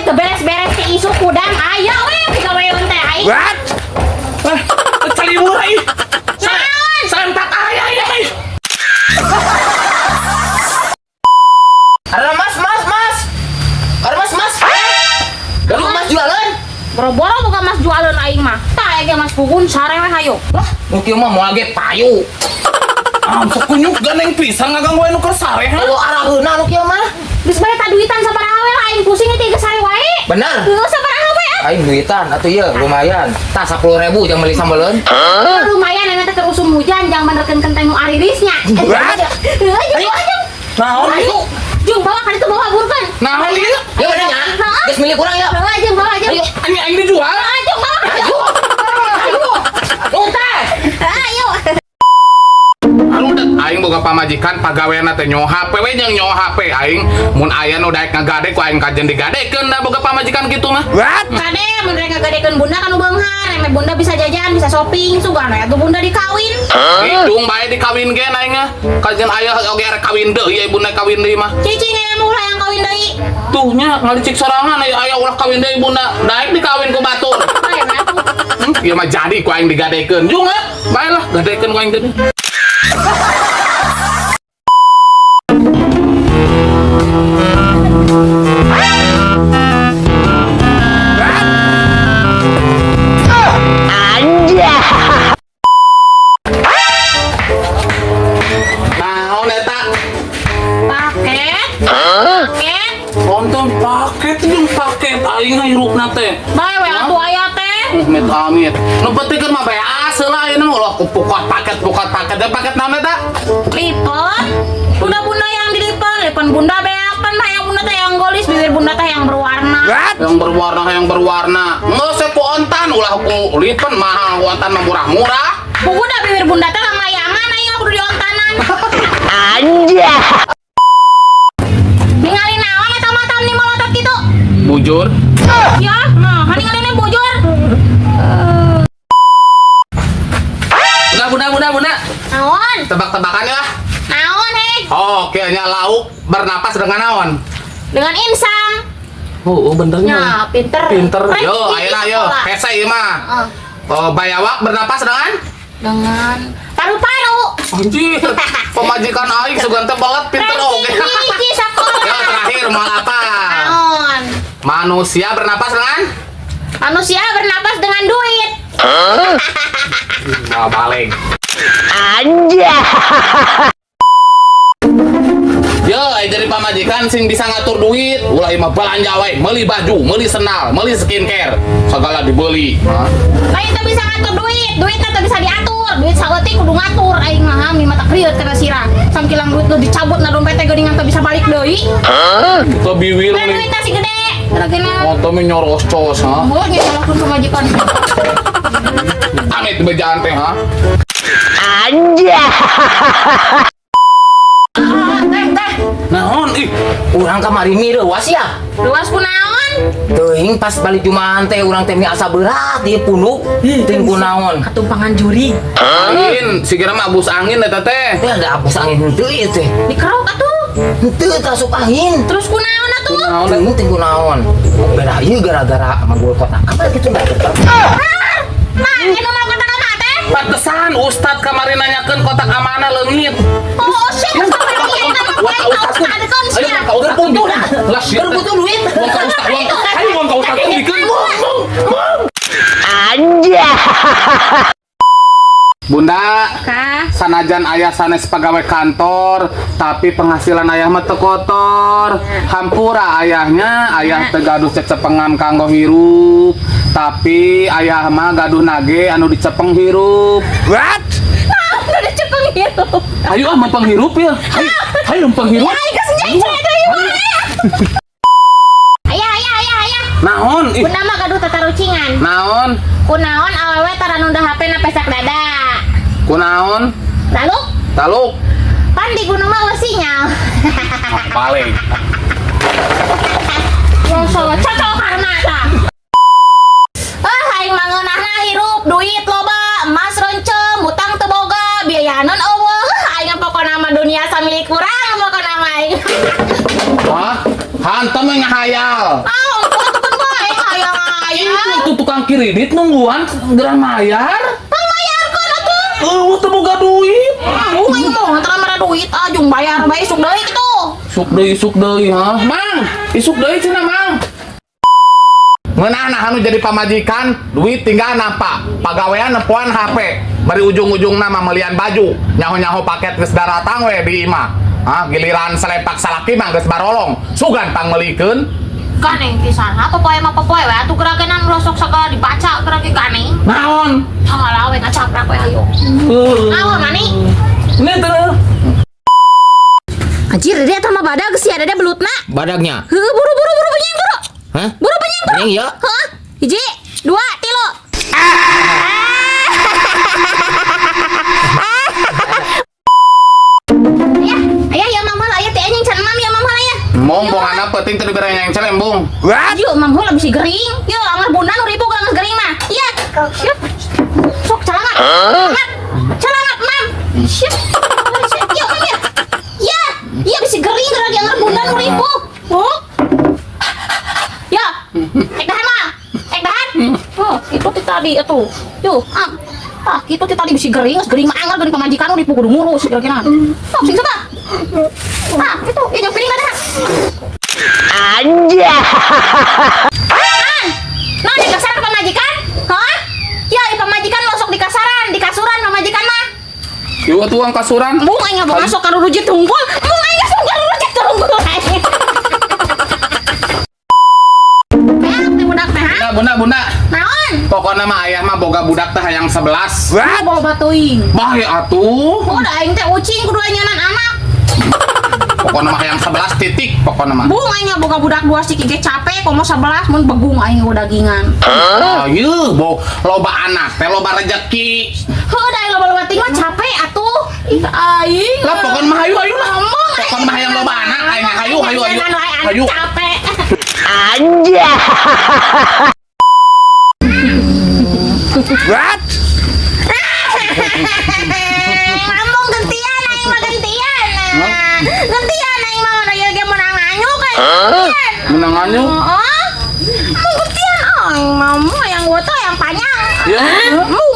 teu beres-beres ti isu kudang. Ayo we pigaweun teh aing. What? Cali mulai. Naon? Santak aya ya. Ada mas. Ada mas. Dalam mas jualan. Boro-boro buka mas jualan aing mah. Tah ege mas pugun sare we hayo. Lah, mungkin mah mau lagi payu. Sok kunyuk ganeng pisan ngagangguan nu keur sare. Kalau araheuna nu kieu mah. Geus bae tah duitan sabaraha we aing pusing teh geus sare wae. Benar. Heuh sabaraha we? Aing duitan atuh ieu lumayan. Tah 10.000 jang beli sambeleun. Lumayan eta teh usum hujan jang benerkeun kenteng nu aririsnya. What? Heuh ayo. Naon ieu? Jung bawa kan itu bawa burkan. Naon ieu? Ya bener nya. Geus milih kurang ya. Bawa jung bawa jung. Aing dijual. Jung bawa. Ayo. Utah. Ayo. Anu aing boga pamajikan pagaweana teh nyawa HP we jeung nyawa HP aing mun aya nu daek ngagade ku aing kajen digadekeun da boga pamajikan kitu mah. What? Kade mun rek ngagadekeun bunda kan beunghar, eme bunda bisa jajan, bisa shopping, sugan atuh bunda dikawin. Hidung bae dikawin gen aing mah. Kajen aya oge arek kawin deui ieu bunda kawin deui mah. Cicing eme ulah yang kawin deui. Tuh nya ngalicik sorangan aya ulah kawin deui bunda. Daek dikawin ku batur. Bae atuh. Ieu mah jadi ku aing digadekeun. Jung bae lah gadekeun ku aing teh. Naon eta? Paket. Paket. Nonton paket jeung paket aing hirupna teh. Bae we atuh aya teh. Amit. Nu penting mah bae aseula ayeuna ulah pukat paket. Da paket naon eta? Lipat. Bunda-bunda yang dilipat, bunda beakan mah yang bunda teh yang golis, bibir bunda teh yang berwarna. Yang berwarna. Ngeuseuh ku ontan ulah ku lipen mahal ku ontan mah murah-murah. Bunda bibir bunda teh lamayangan aing kudu diontanan. Anjay. Ningali naon eta mah tam ni molotot kitu? Bujur. Ya, nah, ningali bujur. Bunda. Naon? Tebak-tebakan ya. Naon heh? Oke, nya lauk bernapas dengan naon? Dengan insang. Oh, benernya. Ya, pinter. Kan Yo, di ayeuna yo. sekolah. Hese ieu mah. Bayawak bernapas Dengan paru-paru. anjir. Pemajikan aing sugan teh banget pinter oge. Hiji sekolah. Ya, terakhir mal apa? Naon? Manusia bernapas dengan Manusia bernapas dengan duit. nah, balik. Anjay. Yo, jadi pamajikan sing bisa ngatur duit, ulah mah belanja wae, meuli baju, meuli sendal, meuli skincare, segala dibeli. Lain teh bisa ngatur duit teh bisa diatur. Duit saeutik kudu ngatur aing mah mi mata krieut kana sirah. Sangkilang duit lu dicabut na dompet teh geuningan teh bisa balik deui. Kita biwir Kan nih. duit teh si gede. Karena Moto mi nyoros cos, ha? oh nyolokkeun ke majikan. Amit bejaan teh, ha? Anjay. Teh. Naon ih, urang kamari mireuwas ya. Luas kunaon? Teuing pas balik Jumaan teh urang teh asa berat ieu punuk. Teuing kunaon? Ketumpangan juri. Angin, sigira mah abus angin eta teh. Teh ada abus angin henteu ieu teh. Dikerok atuh. Henteu tasuk angin. Terus kunaon atuh? Naon Teuing teh kunaon? Belah ieu gara-gara manggul kotak. Apa kitu da? Nah, ini mah kotak apa teh? Pantesan Ustad kamari nanyakeun kotak amanah leungit. Oh, sih. Ayo ka Ustad pun lah sieun. Berbutuh duit. Wong ka Ustad, ayo wong ka Ustad pun bikin. Anjay. Bunda, Kah? sanajan ayah sanes pegawai kantor, tapi penghasilan ayah mah teu kotor. Hampura ayahnya, ayah teu gaduh cecepengan kanggo hirup, tapi ayah mah gaduh nage anu dicepeng hirup. What? Udah dicepeng hirup. Ayo ah mempeng hirup ya. Ayo mempeng hirup. Ay, kesenjang saya dari mana? Ayah. Naon? Ih, Bunda mah gaduh tatarucingan. naon? Kunaon awewe taranunda HP na pesak dada. Kunaon? Lalu Taluk. pan di gunung mah sinyal. Paling. Cocok karena ta. Aing mangeunahna hirup duit loba, emas ronceng, utang teu boga, biayanan eueuh. Aing pokona mah dunia samilik urang pokona mah aing. Hah? Hantem yang ngahayal. Ah, itu tukang kredit nungguan geran mayar. Tang bayar kan atuh. Teu boga duit. Aing mau antara mere duit ajung bayar bae isuk deui kitu. Isuk deui ha. Mang, isuk deui cenah Mang. Ngeunah anu jadi pamajikan, duit tinggal nampak. Pagawean nempuan HP. Bari ujung-ujungna mamelian baju. Nyaho-nyaho paket geus daratang we di imah. Giliran selepak salaki mah geus barolong. Sugan pangmelikeun. Kaneng pisan atuh poe mah poe we atuh gerakenan rosok sagala dibaca gerake kaneng. Naon? Hangala we ngacaprak we hayu. Naon mani? Ini teu. Anjir, dia tah mah badag geus sia dede belutna. Badagnya. Heuh, buru penyeng buru. Hah? Buru penyeng buru. Penyeng, ya? Hah? Hiji, dua, tilu. Ayah, ya mamah lah, ya teh anjing can mam ya mamah lah ya. Mong bongan penting teu dibere yang celembung. Yuk, mamah lah bisa gering. Yuk, anggar bunda nu ribu geus gering mah. Iya. Siap. Sok calangat. Calangat, mam. Siap. Yuk, mam ya. Ya, iya bisa gering gerak anggar bunda nu ribu. Oh. Ya. Dahan mah. Dahan. Oh, itu ti tadi atuh. Yuk, itu ti tadi bisa gering, gering mah anggar gering pamajikan nu ribu kudu ngurus kira-kira. Sok sing coba. Itu yang piring ada. Aja. Nah, di kasaran pemajikan? Hah? Ya, di pemajikan masuk di kasaran, di kasuran pemajikan mah. Ieu tuang kasuran. Bung aing mau masuk ka rujit tunggul. Bung aing masuk ka rujit tunggul. Budak teh. Bunda. Naon? Pokoknya mah ayah mah boga budak teh hayang 11. Wah, bawa batuing. Bah ya atuh. Oh, da aing teh ucing kudu nyanan anak. Pokoknya mah hayang 11 titik pokoknya mah. Bung aing boga budak 2 sih ge capek komo 11 mun begung aing udah dagingan. Ayo, loba anak teh loba rezeki. Heuh, da aing loba ting mah capek atuh. Ih, aing. Lah pokoknya mah hayu lah. Ngomong. Pokoknya mah hayang loba anak, aing hayu. Hayu. Capek. Aja. What? Ngomong gantian aing mah gantian. Gantian aing mah da ieu ge menang nganyuk kan. Menang anyu. Mau gantian aing mah yang gua tuh yang panjang. Ya. Mau